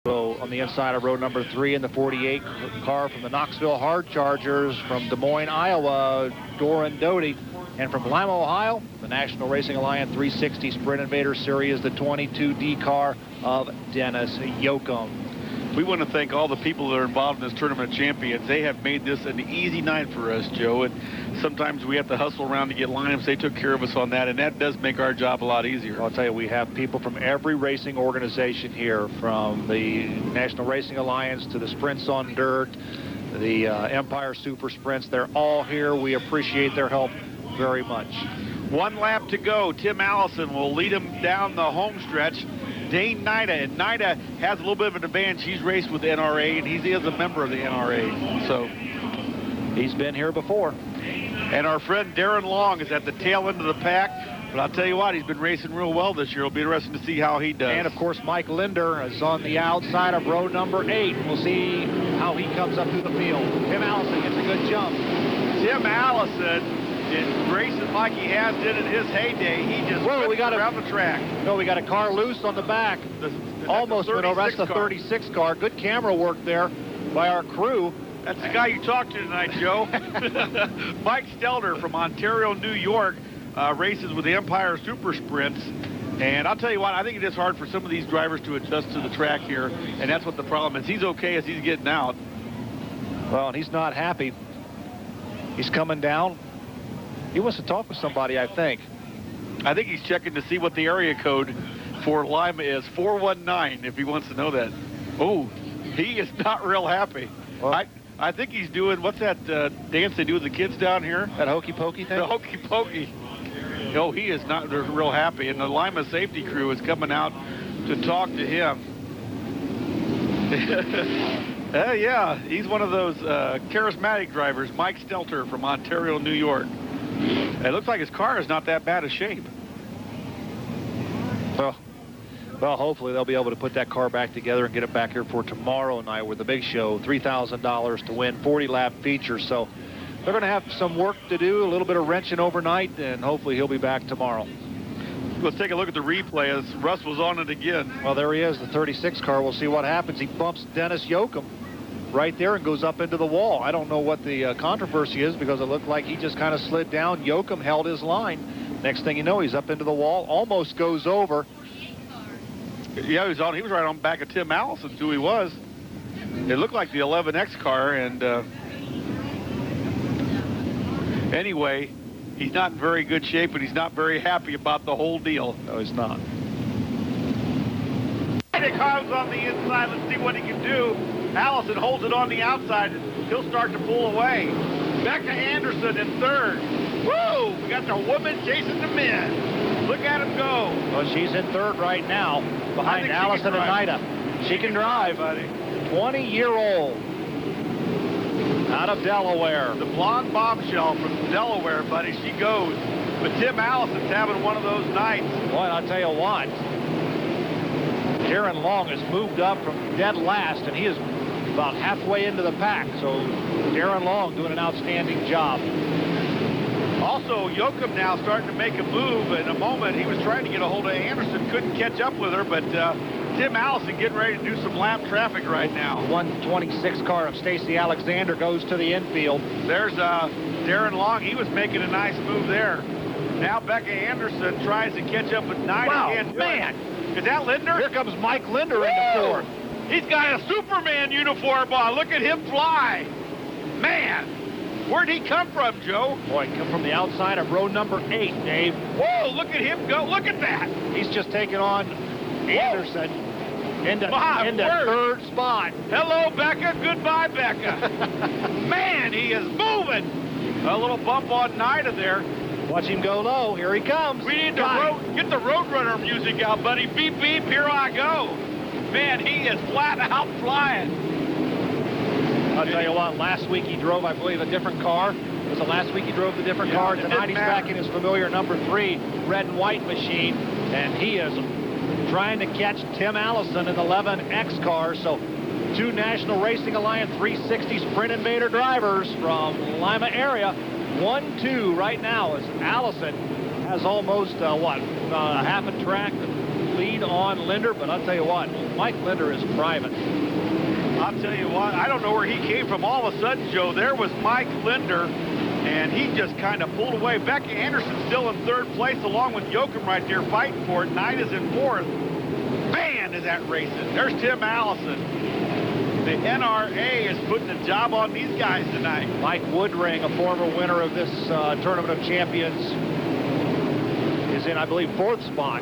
So on the inside of row number 3 in the 48 car from the Knoxville Hard Chargers, from Des Moines, Iowa, Doran Doty. And from Lima, Ohio, the National Racing Alliance 360 Sprint Invader Series, the 22D car of Dennis Yoakum. We want to thank all the people that are involved in this Tournament of Champions. They have made this an easy night for us, Joe. And sometimes we have to hustle around to get lineups. They took care of us on that, and that does make our job a lot easier. I'll tell you, we have people from every racing organization here, from the National Racing Alliance to the Sprints on Dirt, the Empire Super Sprints. They're all here. We appreciate their help very much. 1 lap to go. Tim Allison will lead him down the home stretch. Dane Nida, and Nida has a little bit of an advantage. He's raced with the NRA, and he is a member of the NRA. So he's been here before. And our friend Darren Long is at the tail end of the pack. But I'll tell you what, he's been racing real well this year. It'll be interesting to see how he does. And, of course, Mike Linder is on the outside of row number 8. We'll see how he comes up through the field. Tim Allison gets a good jump. Tim Allison, in racing like he has did in his heyday, he just whips around the track. No, we got a car loose on the back. Almost went over. That's the 36 car. Good camera work there by our crew. That's the guy you talked to tonight, Joe. Mike Stelter from Ontario, New York, races with the Empire Super Sprints. And I'll tell you what, I think it is hard for some of these drivers to adjust to the track here, and that's what the problem is. He's okay as he's getting out. Well, and he's not happy. He's coming down. He wants to talk with somebody, I think. I think he's checking to see what the area code for Lima is. 419, if he wants to know that. Oh, he is not real happy. Well, I think he's doing, what's that dance they do with the kids down here? That hokey pokey thing? The hokey pokey. No, he is not real happy. And the Lima safety crew is coming out to talk to him. Yeah, he's one of those charismatic drivers, Mike Stelter from Ontario, New York. It looks like his car is not that bad a shape. Well, hopefully they'll be able to put that car back together and get it back here for tomorrow night with the big show. $3,000 to win, 40-lap feature. So they're going to have some work to do, a little bit of wrenching overnight, and hopefully he'll be back tomorrow. Let's take a look at the replay as Russ was on it again. Well, there he is, the 36 car. We'll see what happens. He bumps Dennis Yoakum right there and goes up into the wall. I don't know what the controversy is, because it looked like he just kind of slid down. Yoakum held his line. Next thing you know, he's up into the wall, almost goes over. Yeah, he was right on back of Tim Allison, who he was. It looked like the 11X car, and anyway, he's not in very good shape, and he's not very happy about the whole deal. No, he's not. It comes on the inside. Let's see what he can do. Allison holds it on the outside. He'll start to pull away. Becca Anderson in third. Woo! We got the woman chasing the men. Look at him go. Well, she's in third right now, behind Allison and Nida. She can drive, buddy. 20-year-old out of Delaware. The blonde bombshell from Delaware, buddy. She goes. But Tim Allison's having one of those nights. Boy, I'll tell you what. Darren Long has moved up from dead last, and he is about halfway into the pack. So Darren Long doing an outstanding job. Also, Yoakum now starting to make a move. In a moment, he was trying to get a hold of Anderson, couldn't catch up with her, but Tim Allison getting ready to do some lap traffic right now. 126 car of Stacy Alexander goes to the infield. There's Darren Long. He was making a nice move there. Now Becca Anderson tries to catch up with Nida. Wow, man. Is that Linder? Here comes Mike Linder into fourth. He's got a Superman uniform on. Look at him fly. Man, where'd he come from, Joe? Boy, he come from the outside of row number 8, Dave. Whoa, look at him go. Look at that. He's just taking on Anderson into third spot. Hello, Becca. Goodbye, Becca. Man, he is moving. A little bump on Nida there. Watch him go low. Here he comes. We need to get the Roadrunner music out, buddy. Beep, beep, here I go. Man, he is flat out flying. I'll tell you what, last week he drove, I believe, a different car. Was it last week he drove the different car? Tonight he's back in his familiar number 3 red and white machine, and he is trying to catch Tim Allison in the 11X car. So 2 National Racing Alliance 360 Sprint Invader drivers from Lima area. 1-2 right now as Allison has almost, a half a track, lead on Linder, but I'll tell you what, Mike Linder is private. I'll tell you what, I don't know where he came from. All of a sudden, Joe, there was Mike Linder, and he just kind of pulled away. Becky Anderson still in third place, along with Joachim right there fighting for it. Knight is in fourth. Man, is that racing. There's Tim Allison. The NRA is putting a job on these guys tonight. Mike Woodring, a former winner of this Tournament of Champions, is in, I believe, fourth spot.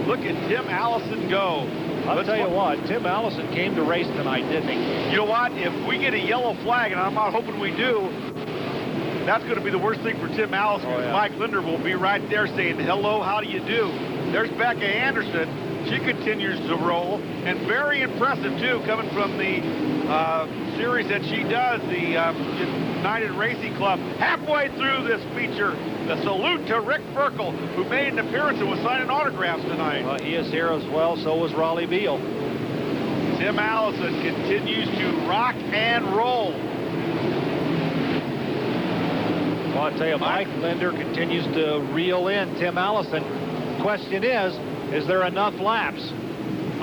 Look at Tim Allison go. I'll tell you what, Tim Allison came to race tonight, didn't he? You know what? If we get a yellow flag, and I'm not hoping we do, that's going to be the worst thing for Tim Allison. Oh, yeah. Mike Linder will be right there saying, hello, how do you do? There's Becca Anderson. She continues to roll, and very impressive, too, coming from the series that she does, the United Racing Club. Halfway through this feature, the salute to Rick Ferkel, who made an appearance and was signing autographs tonight. He is here as well, so was Raleigh Beal. Tim Allison continues to rock and roll. Well, I'll tell you, Mike Linder continues to reel in Tim Allison. Question is there enough laps?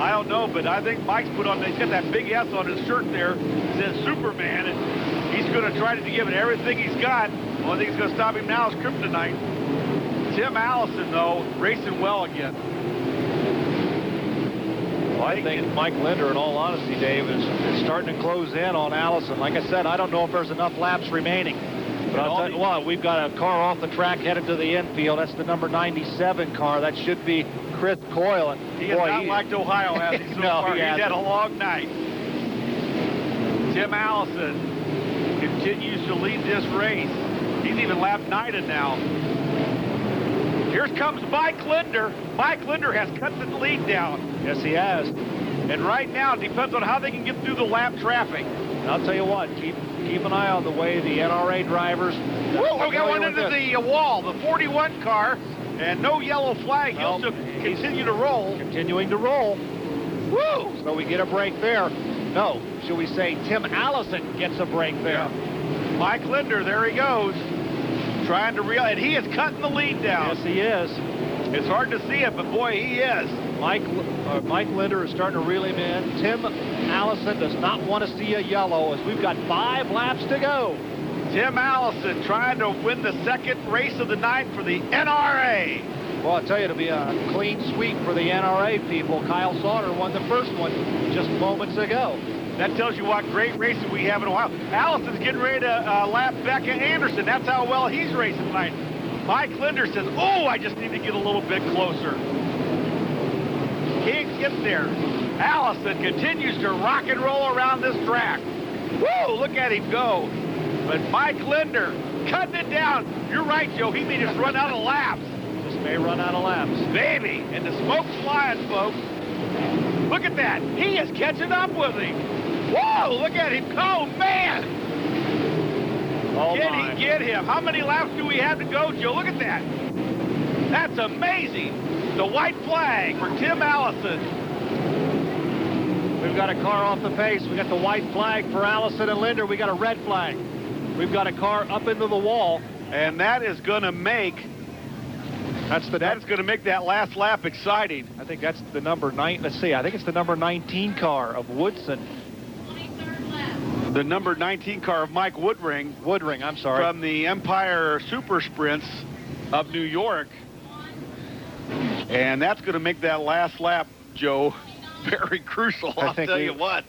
I don't know, but I think Mike's he's got that big S on his shirt there. It says Superman, and he's going to try to give it everything he's got. The only thing that's going to stop him now is kryptonite. Tim Allison, though, racing well again. Well, I think Mike Linder, in all honesty, Dave, is starting to close in on Allison. Like I said, I don't know if there's enough laps remaining. But I'll tell you what, we've got a car off the track headed to the infield. That's the number 97 car. That should be Chris Coyle. And he has not liked Ohio, has he, so far? He's had a long night. Tim Allison continues to lead this race. He's even lap knighted now. Here comes Mike Linder. Mike Linder has cut the lead down. Yes, he has. And right now, it depends on how they can get through the lap traffic. And I'll tell you what, keep an eye on the way the NRA drivers. Whoa, we got one into the wall, the 41 car, and no yellow flag. He'll still continue to roll. Continuing to roll. Woo! So we get a break there. No, should we say Tim Allison gets a break there. Yeah. Mike Linder, there he goes. Trying to reel, and he is cutting the lead down. Yes, he is. It's hard to see it, but boy, he is. Mike Linder is starting to reel him in. Tim Allison does not want to see a yellow as we've got 5 laps to go. Tim Allison trying to win the second race of the night for the NRA. Well, I'll tell you, it'll be a clean sweep for the NRA people. Kyle Sauter won the first one just moments ago. That tells you what great racing we have in Ohio. Allison's getting ready to lap Becca Anderson. That's how well he's racing tonight. Mike Linder says, oh, I just need to get a little bit closer. Can't get there. Allison continues to rock and roll around this track. Whoa, look at him go. But Mike Linder cutting it down. You're right, Joe. He may just run out of laps. Just may run out of laps. Baby, and the smoke's flying, folks. Look at that. He is catching up with him. Whoa, look at him. Oh, man. Oh, Can he get him? How many laps do we have to go, Joe? Look at that. That's amazing. The white flag for Tim Allison. We've got a car off the pace. We got the white flag for Allison and Linder. We got a red flag. We've got a car up into the wall. And that is going to make that last lap exciting. I think that's the number 9. Let's see. I think it's the number 19 car of Woodson. The number 19 car of Mike Woodring. Woodring, I'm sorry. From the Empire Super Sprints of New York. And that's going to make that last lap, Joe, very crucial. I'll tell you what.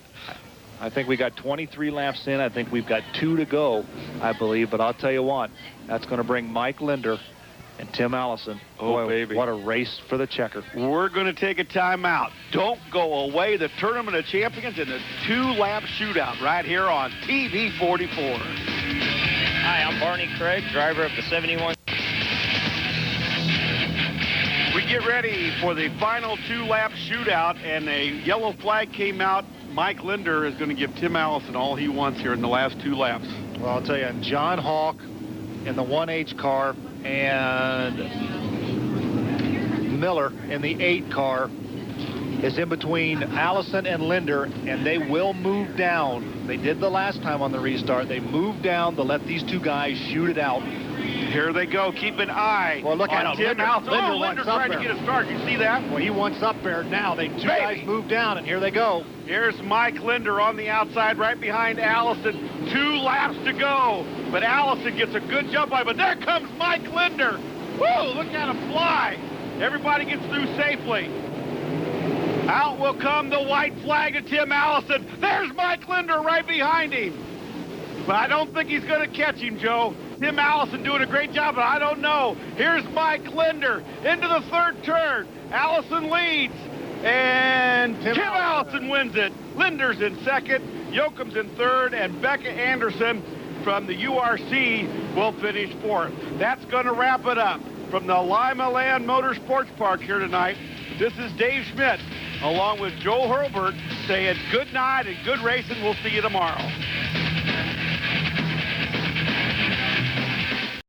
I think we got 23 laps in. I think we've got 2 to go, I believe. But I'll tell you what, that's going to bring Mike Linder and Tim Allison. Oh, boy, baby. What a race for the checker. We're going to take a timeout. Don't go away. The Tournament of Champions in the 2-lap shootout right here on TV 44. Hi, I'm Barney Craig, driver of the 71. We get ready for the final 2-lap shootout, and a yellow flag came out. Mike Linder is going to give Tim Allison all he wants here in the last 2 laps. Well, I'll tell you, John Hawk in the 1H car and Miller in the 8 car is in between Allison and Linder, and they will move down. They did the last time on the restart. They moved down to let these 2 guys shoot it out. Here they go. Keep an eye Well, look at on him. Tim Linder- Allison. Linder Oh, Linder wants up trying to there. get a start. You see that? Well, he wants up there now. Two Baby. guys move down, and here they go. Here's Mike Linder on the outside, right behind Allison. 2 laps to go. But Allison gets a good jump by. But there comes Mike Linder. Woo, look at him fly. Everybody gets through safely. Out will come the white flag of Tim Allison. There's Mike Linder right behind him. But I don't think he's going to catch him, Joe. Tim Allison doing a great job, but I don't know. Here's Mike Linder into the 3rd turn. Allison leads, and Tim Allison wins it. Linder's in 2nd, Yoakum's in 3rd, and Becca Anderson from the URC will finish 4th. That's going to wrap it up from the Limaland Motorsports Park here tonight. This is Dave Schmidt, along with Joe Hurlbert, saying good night and good racing. We'll see you tomorrow.